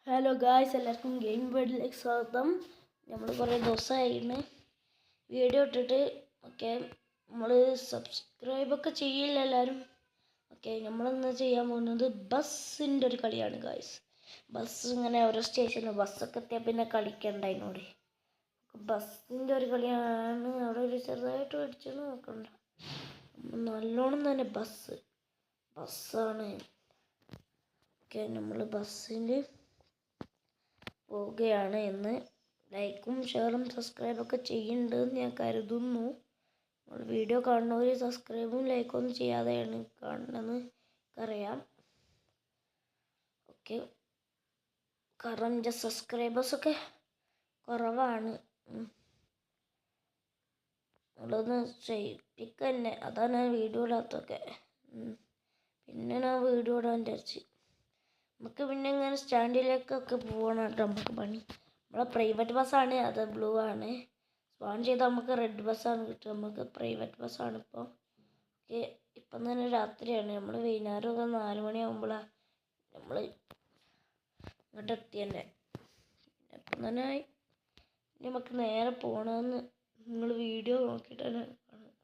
Hello guys, എല്ലാവർക്കും game വേൾഡിലേക്ക് സ്വാഗതം. നമ്മൾ കുറേ ദിവസമായിരുന്നു വീഡിയോ ഇട്ടിട്ട്. ഓക്കെ, നമ്മൾ സബ്സ്ക്രൈബൊക്കെ ചെയ്യില്ല എല്ലാവരും. ഓക്കെ, നമ്മളിന്ന് ചെയ്യാൻ പോകുന്നത് ബസ്സിൻ്റെ ഒരു കളിയാണ് ഗായ്സ്. ബസ് ഇങ്ങനെ ഓരോ സ്റ്റേഷനിൽ ബസ്സൊക്കെ എത്തിയാൽ പിന്നെ കളിക്കണ്ട അതിനോട്. ബസ്സിൻ്റെ ഒരു കളിയാണ്. അവിടെ ഒരു ചെറുതായിട്ട് മേടിച്ചെന്ന് നോക്കണ്ട, നല്ലോണം തന്നെ ബസ്സാണ്. ഓക്കെ, നമ്മൾ ബസ്സിൽ പോവുകയാണ്. എന്ന് ലൈക്കും ഷെയറും സബ്സ്ക്രൈബൊക്കെ ചെയ്യുന്നുണ്ടെന്ന് ഞാൻ കരുതുന്നു. നമ്മൾ വീഡിയോ കാണുന്നവർ സബ്സ്ക്രൈബും ലൈക്കും ഒന്നും ചെയ്യാതെയാണ് കാണുന്നതെന്ന് എനിക്കറിയാം. ഓക്കെ, കാരണം എൻ്റെ സബ്സ്ക്രൈബേഴ്സൊക്കെ കുറവാണ്. നമ്മളൊന്ന് ചെയ്യിപ്പിക്കുക തന്നെ, അതാണ് ഞാൻ വീഡിയോ ഇടാത്തൊക്കെ. പിന്നെ ഞാൻ വീഡിയോ ഇടാൻ വിചാരിച്ച്. നമുക്ക് പിന്നെ ഇങ്ങനെ സ്റ്റാൻഡിലേക്കൊക്കെ പോകണം കേട്ടോ. നമുക്ക് പണി നമ്മളെ പ്രൈവറ്റ് ബസ്സാണ്, അത് ബ്ലൂ ആണ്. സ്പോൺ ചെയ്താൽ നമുക്ക് റെഡ് ബസ്സാണ് കിട്ടുക. നമുക്ക് പ്രൈവറ്റ് ബസ്സാണ് ഇപ്പോൾ. ഓക്കെ, ഇപ്പം തന്നെ രാത്രിയാണ്. നമ്മൾ വൈകുന്നേരം ഒക്കെ 4 മണിയാകുമ്പോഴാണ് നമ്മൾ ഇങ്ങോട്ട് എത്തി തന്നെ. ഇപ്പം തന്നെ ആയി. ഇനി നമുക്ക് നേരെ പോകണമെന്ന് നിങ്ങൾ വീഡിയോ നോക്കിയിട്ട് തന്നെ കാണും.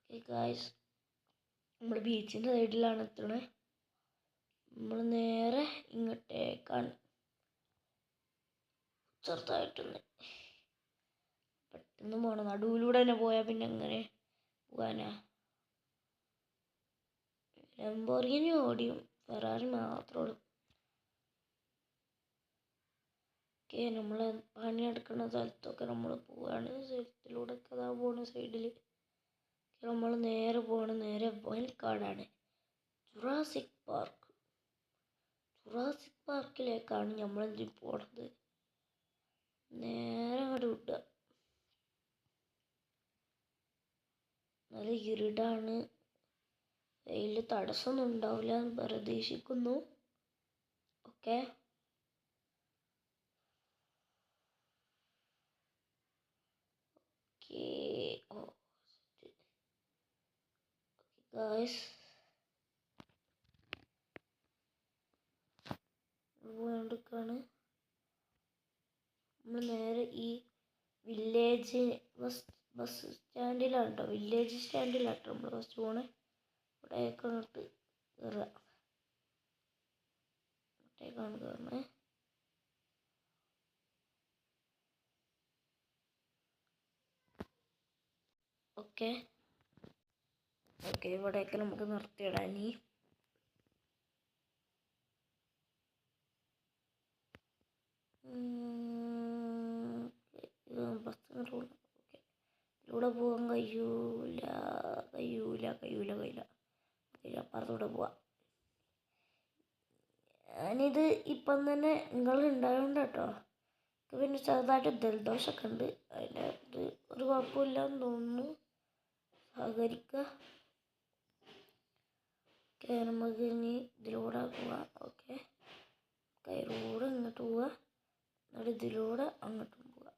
ഓക്കെ ഗായ്സ്, നമ്മൾ ബീച്ചിൻ്റെ സൈഡിലാണ് എത്തണേ. നമ്മൾ നേരെ ഇങ്ങോട്ടേക്കാണ്. ചെറുതായിട്ടൊന്ന് പെട്ടെന്ന് പോകണം. നടുവിലൂടെ തന്നെ പോയാൽ പിന്നെ എങ്ങനെ പോകാനാ? ലംബോർഗിനി ഓടിയും ഫെറാറി മാത്രമേ ഉള്ളൂ. ഓക്കെ, നമ്മൾ പണിയെടുക്കുന്ന സ്ഥലത്തൊക്കെ നമ്മൾ പോവാണ്. സൈഡിലൂടെ ഒക്കെ അതാ പോകുന്ന സൈഡിൽ നമ്മൾ നേരെ പോകണം. നേരെ വയൽക്കാടാണ്, ജുറാസിക് പാർക്കിലേക്കാണ് നമ്മൾ പോണത്. നേരെ അങ്ങോട്ട് വിടുക. നല്ല ഇരുടാണ്. വെയിൽ തടസ്സമൊന്നും ഉണ്ടാവില്ല എന്ന് പ്രതീക്ഷിക്കുന്നു. ഓക്കെ, ഗായ്സ്, വേണ്ടിക്കാണ് നമ്മൾ നേരെ ഈ വില്ലേജ് ബസ് സ്റ്റാൻഡിലാണ് കേട്ടോ. വില്ലേജ് സ്റ്റാൻഡിലാണ് കേട്ടോ നമ്മൾ ബസ് പോണേ. ഇവിടേക്ക് അങ്ങോട്ട് കയറുക. ഇവിടേക്കാണ് കയറണേ. ഓക്കെ, ഇവിടേക്ക് നമുക്ക് നിർത്തിയിടാം. ഇനി ബസ് ഓക്കെ, ഇതിലൂടെ പോകാൻ കഴിയൂല. അപ്പുറത്തൂടെ പോവാം. ഞാനിത് ഇപ്പം തന്നെ നിങ്ങൾ ഉണ്ടായോണ്ട് കേട്ടോ. പിന്നെ ചെറുതായിട്ട് ജലദോഷമൊക്കെ ഉണ്ട്. അതിൻ്റെ ഇത് ഒരു കുഴപ്പമില്ലാന്ന് തോന്നുന്നു. സഹകരിക്കുക. ഓക്കെ, നമുക്ക് ഇനി ഇതിലൂടെ പോവാം. ഓക്കെ, കയറൂടെ ഇങ്ങോട്ട് പോവുക, എന്നിട്ട് ഇതിലൂടെ അങ്ങോട്ടും പോവുക.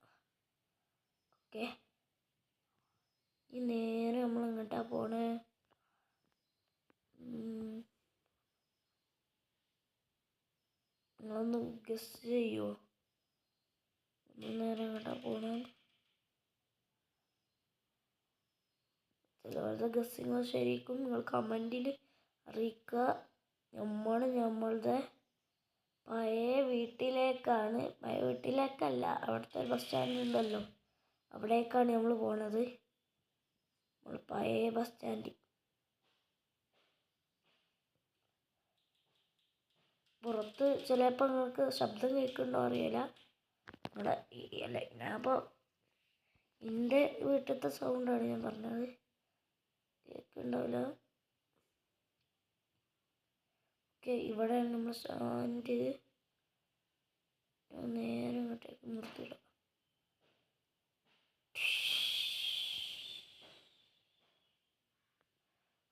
ഓക്കെ, ഈ നേരെ നമ്മൾ ഇങ്ങോട്ടാ പോണേ. നിങ്ങളൊന്ന് ഗസ് ചെയ്യുമോ? നേരെ ഇങ്ങോട്ടാ പോണേ. ചിലവരുടെ ഗസ്സിങ്ങൾ ശരിക്കും നിങ്ങൾ കമൻറ്റിൽ അറിയിക്കുക. നമ്മളുടെ പഴയ വീട്ടിലേക്കാണ്. പഴയ വീട്ടിലേക്കല്ല, അവിടുത്തെ ഒരു ബസ് സ്റ്റാൻഡ് ഉണ്ടല്ലോ, അവിടേക്കാണ് നമ്മൾ പോണത്. നമ്മൾ പഴയ ബസ് സ്റ്റാൻഡ്. പുറത്ത് ചിലപ്പോൾ നിങ്ങൾക്ക് ശബ്ദം കേൾക്കുന്നുണ്ടോ അറിയില്ല. ഇവിടെ അല്ല, ഞാനപ്പോൾ എൻ്റെ വീട്ടിലത്തെ സൗണ്ടാണ് ഞാൻ പറഞ്ഞത്. കേൾക്കുന്നുണ്ടാവില്ല. ഓക്കെ, ഇവിടെയാണ് നമ്മൾ സ്റ്റാൻഡ്. നേരെ ഇങ്ങോട്ടേക്ക് നിർത്തിയിടാം.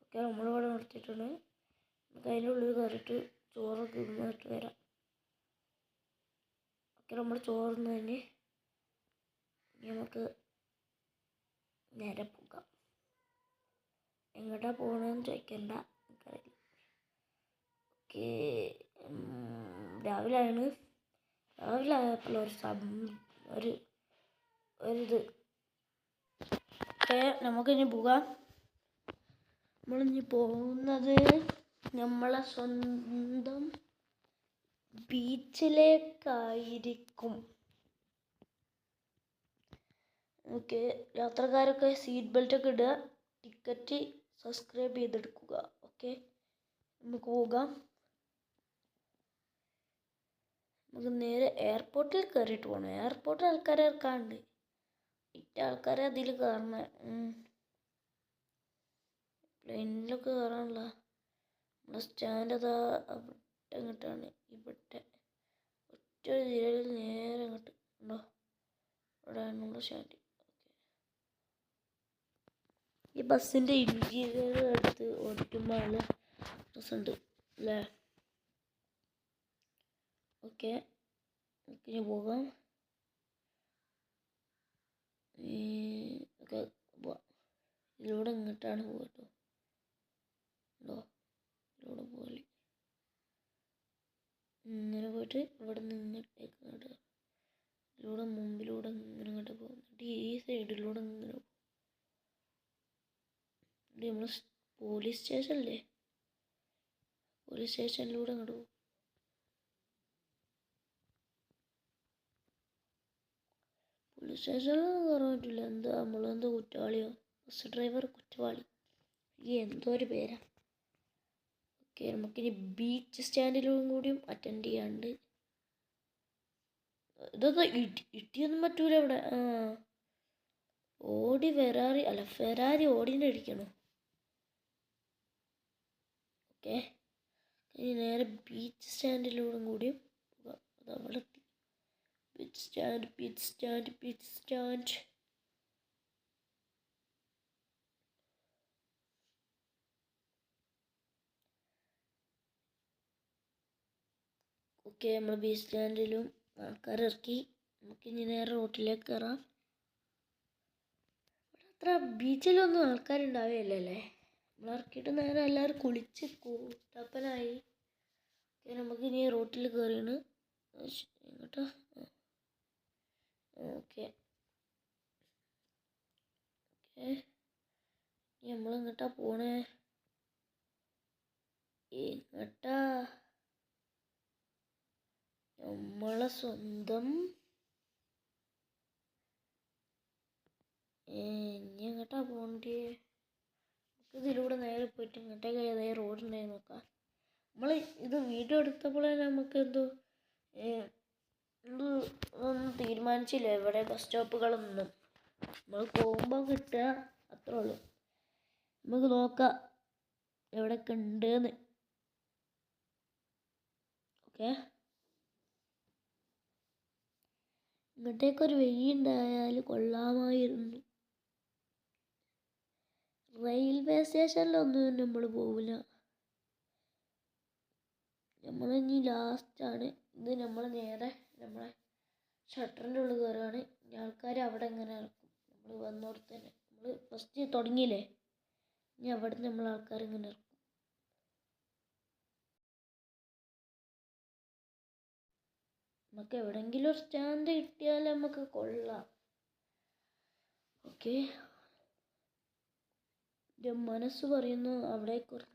ഓക്കെ, നമ്മളിവിടെ നിർത്തിയിട്ടുണ്ട്. നമുക്ക് അതിൻ്റെ ഉള്ളിൽ കയറിയിട്ട് ചോറൊക്കെ തിന്നിട്ട് വരാം. ഓക്കെ, നമ്മൾ ചോറുന്ന് തന്നെ നമുക്ക് നേരെ പോകാം. എങ്ങോട്ടാ പോകണമെന്ന് ചോദിക്കണ്ട, എനിക്കറിയില്ല. ഓക്കെ. രാവിലെ ആയപ്പോൾ ഒരു ഒരിത്. ഓക്കെ, നമുക്കിനി പോകാം. നമ്മളിനി പോകുന്നത് നമ്മളെ സ്വന്തം ബീച്ചിലേക്കായിരിക്കും. ഓക്കെ, യാത്രക്കാരൊക്കെ സീറ്റ് ബെൽറ്റ് ഒക്കെ ഇടുക, ടിക്കറ്റ് സബ്സ്ക്രൈബ് ചെയ്തെടുക്കുക. ഓക്കെ, നമുക്ക് പോകാം. നമുക്ക് നേരെ എയർപോർട്ടിൽ കയറിയിട്ട് പോകണം. എയർപോർട്ടിൽ ആൾക്കാരെ ഇറക്കാറുണ്ട്. ആൾക്കാരെ അതിൽ കയറണ പ്ലെയിനിലൊക്കെ കയറാനുള്ള നമ്മുടെ സ്റ്റാൻഡ് അതാ അവിടെ അങ്ങോട്ടാണ്. ഇവിടെ ഒറ്റ തിരയിൽ നേരെ അങ്ങോട്ട് ഉണ്ടോ, അവിടെയാണ് നമ്മുടെ സ്റ്റാൻഡ്. ഈ ബസ്സിൻ്റെ ഇൻറ്റീരിയർ എടുത്ത് ഓടിക്കുമ്പോൾ നല്ല രസമുണ്ട് അല്ലേ? ഓക്കെ, നമുക്കിനി പോകാം. ഓക്കെ, പോവാം. ഇതിലൂടെ ഇങ്ങോട്ടാണ് പോകട്ടോ. ഉണ്ടോ, ഇതിലൂടെ പോലെ ഇങ്ങനെ പോയിട്ട് ഇവിടെ നിന്ന് ഇങ്ങോട്ടേക്ക് ഇങ്ങോട്ട്, ഇതിലൂടെ മുമ്പിലൂടെ ഇങ്ങനെ ഇങ്ങോട്ട് പോകുന്നുണ്ട്. ഈ സൈഡിലൂടെ ഇങ്ങനെ പോകും. നമ്മൾ പോലീസ് സ്റ്റേഷനല്ലേ, പോലീസ് സ്റ്റേഷനിലൂടെ അങ്ങോട്ട് പോകും. പോലീസ് സ്റ്റേഷനിൽ കയറാൻ പറ്റില്ല. എന്താ നമ്മളെന്തോ കുറ്റവാളിയോ? ബസ് ഡ്രൈവർ കുറ്റവാളി, ഈ എന്തോ ഒരു പേരാ. ഓക്കെ, നമുക്കിനി ബീച്ച് സ്റ്റാൻഡിലും കൂടിയും അറ്റൻഡ് ചെയ്യാണ്ട്. ഇതൊക്കെ ഇടിയൊന്നും പറ്റൂല ഇവിടെ. ഫെറാരി ഓടിൻ്റെ അടിക്കണോ? ഓക്കെ, ഇനി നേരെ ബീച്ച് സ്റ്റാൻഡിലൂടെ കൂടിയും അതവിടെ എത്തി. Beach stand. ഓക്കെ, നമ്മൾ ബീച്ച് സ്റ്റാൻഡിലും ആൾക്കാർ ഇറക്കി. നമുക്കിനി നേരെ റോട്ടിലേക്ക് കയറാം. അത്ര ബീച്ചിലൊന്നും ആൾക്കാരുണ്ടാവുകയല്ലേ. നമ്മൾ ഇറക്കിയിട്ട് നേരെ എല്ലാവരും കുളിച്ച് കൂട്ടപ്പനായി. നമുക്കിനി റോട്ടിൽ കയറിയാണ് എങ്ങോട്ടാ? ഓക്കെ, നമ്മളെങ്ങോട്ടാ പോണേ? എങ്ങോട്ടാ? നമ്മളെ സ്വന്തം ഇനി എങ്ങോട്ടാ പോണ്ടേ? ഇതിലൂടെ നേരെ പോയിട്ട് ഇങ്ങോട്ടേക്ക് ഏതായാലും റോഡുണ്ടായി നോക്കാം. നമ്മൾ ഇത് വീഡിയോ എടുത്തപ്പോഴേ നമുക്ക് ഒന്നും തീരുമാനിച്ചില്ല. ഇവിടെ ബസ് സ്റ്റോപ്പുകളൊന്നും നമ്മൾ പോകുമ്പോൾ കിട്ടുക അത്രേ ഉള്ളൂ. നമുക്ക് നോക്കാം എവിടെയൊക്കെ ഉണ്ടെന്ന്. ഓക്കെ, ഇങ്ങോട്ടേക്കൊരു വഴി ഉണ്ടായാൽ കൊള്ളാമായിരുന്നു. റെയിൽവേ സ്റ്റേഷനിലൊന്നും നമ്മൾ പോവില്ല. നമ്മളിനി ലാസ്റ്റാണ് ഇത്. നമ്മൾ നേരെ നമ്മളെ ഷട്ടറിൻ്റെ ഉള്ളിൽ കയറുകയാണ്. ആൾക്കാർ അവിടെ എങ്ങനെ ഇറക്കും. നമ്മൾ വന്നോടത്ത് തന്നെ നമ്മൾ ഫസ്റ്റ് തുടങ്ങിയില്ലേ, ഇനി അവിടെ നമ്മൾ ആൾക്കാർ ഇങ്ങനെ ഇറക്കും. നമുക്ക് എവിടെയെങ്കിലും ഒരു സ്റ്റാൻഡ് കിട്ടിയാൽ നമുക്ക് കൊള്ളാം. ഓക്കെ, എൻ്റെ മനസ്സ് പറയുന്നു അവിടേക്കൊരു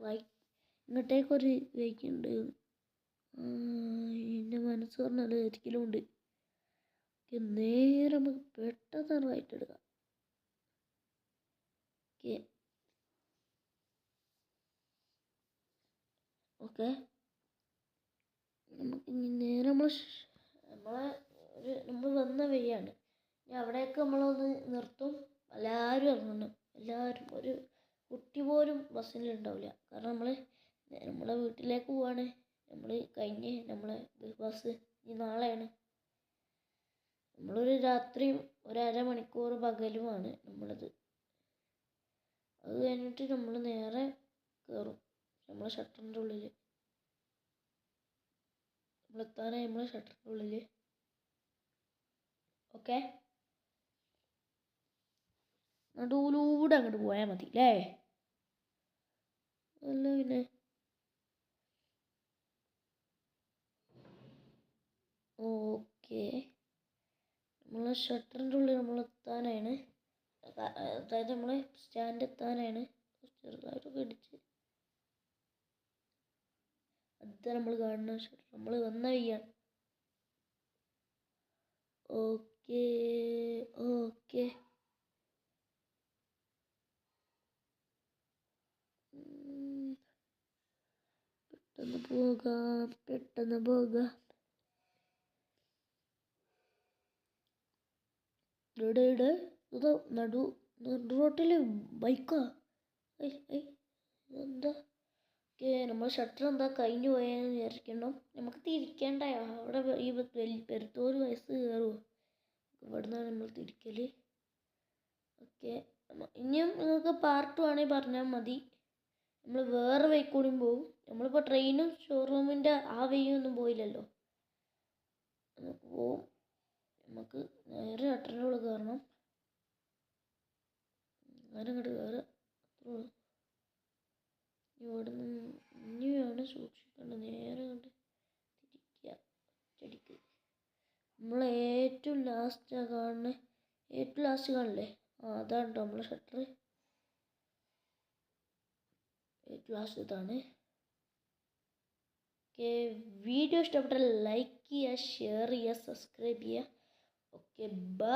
ഇങ്ങോട്ടേക്കൊരു വഴിക്കുണ്ട്. എൻ്റെ മനസ്സ് പറഞ്ഞാൽ ഒരിക്കലും ഉണ്ട്. നേരെ നമുക്ക് പെട്ടെന്ന് റൈറ്റ് എടുക്കാം. ഓക്കെ, നമുക്ക് ഇനി നേരെ നമ്മൾ വന്ന വഴിയാണ്. ഇനി അവിടേക്ക് നമ്മളൊന്ന് നിർത്തും. എല്ലാവരും ഇറങ്ങണം. എല്ലാവരും, ഒരു കുട്ടി പോലും ബസ്സിലുണ്ടാവില്ല. കാരണം നമ്മളെ വീട്ടിലേക്ക് പോവാണ്. നമ്മൾ കഴിഞ്ഞ് നമ്മളെ ബസ് ഇനി നാളെയാണ്. നമ്മളൊരു രാത്രിയും ഒരു അരമണിക്കൂർ പകലുമാണ് നമ്മളത്. അത് കഴിഞ്ഞിട്ട് നമ്മൾ നേരെ കയറും നമ്മളെ ഷട്ടറിൻ്റെ ഉള്ളിൽ. നമ്മളെത്താനായി നമ്മളെ ഷട്ടറിൻ്റെ ഉള്ളിൽ. ഓക്കെ, നടുവിലൂടെ അങ്ങോട്ട് പോയാൽ മതി അല്ലേ? അല്ല പിന്നെ നമ്മളെ ഷട്ടറിൻ്റെ ഉള്ളിൽ നമ്മൾ എത്താനാണ്. അതായത് നമ്മൾ സ്റ്റാൻഡ് എത്താനാണ്. ചെറുതായിട്ടൊക്കെ ഇടിച്ച് അത് നമ്മൾ കാണുന്ന ഷട്ടർ നമ്മൾ വന്ന വയ്യാണ്. ഓക്കെ ഓക്കെ പെട്ടെന്ന് പോകാം. ഇവിടെ ഇത് നടു റോട്ടിൽ ബൈക്കാ. എന്താ നമ്മൾ ഷട്ടർ എന്താ കഴിഞ്ഞു പോയെന്ന് വിചാരിക്കണം. നമുക്ക് തിരിക്കേണ്ടയോ? അവിടെ ഈ പെരുത്തോര് വയസ്സ് കയറുമോ? ഇവിടുന്നാണ് നമ്മൾ തിരിക്കൽ. ഓക്കെ, ഇനിയും നിങ്ങൾക്ക് പാർട്ട് വേണമെങ്കിൽ പറഞ്ഞാൽ മതി. നമ്മൾ വേറെ വഴിക്കൂടിയും പോവും. നമ്മളിപ്പോൾ ട്രെയിനും ഷോറൂമിൻ്റെ ആ വഴിയൊന്നും പോയില്ലല്ലോ. നമുക്ക് പോവും. നമുക്ക് നേരെ ഷട്ടറിൻ്റെ ഉള്ളിൽ കയറണം. അങ്ങനെ അങ്ങോട്ട് കയറുക. അത്രേ ഉള്ളൂ. ഇവിടെ നിന്ന് ഇനിയാണ് സൂക്ഷിക്കേണ്ടത്. നേരെ കണ്ട് തിരിക്കുക. ചെടിക്ക് നമ്മൾ ഏറ്റവും ലാസ്റ്റ് കാണുന്നത്. ഏറ്റവും ലാസ്റ്റ് കാണില്ലേ? അതാണ് കേട്ടോ നമ്മളെ ഷട്ടർ. ഏറ്റവും ലാസ്റ്റ് ഇതാണ്. ഓക്കെ, വീഡിയോ ഇഷ്ടപ്പെട്ടാൽ ലൈക്ക് ചെയ്യുക, ഷെയർ ചെയ്യുക, സബ്സ്ക്രൈബ് ചെയ്യുക. Okay, by.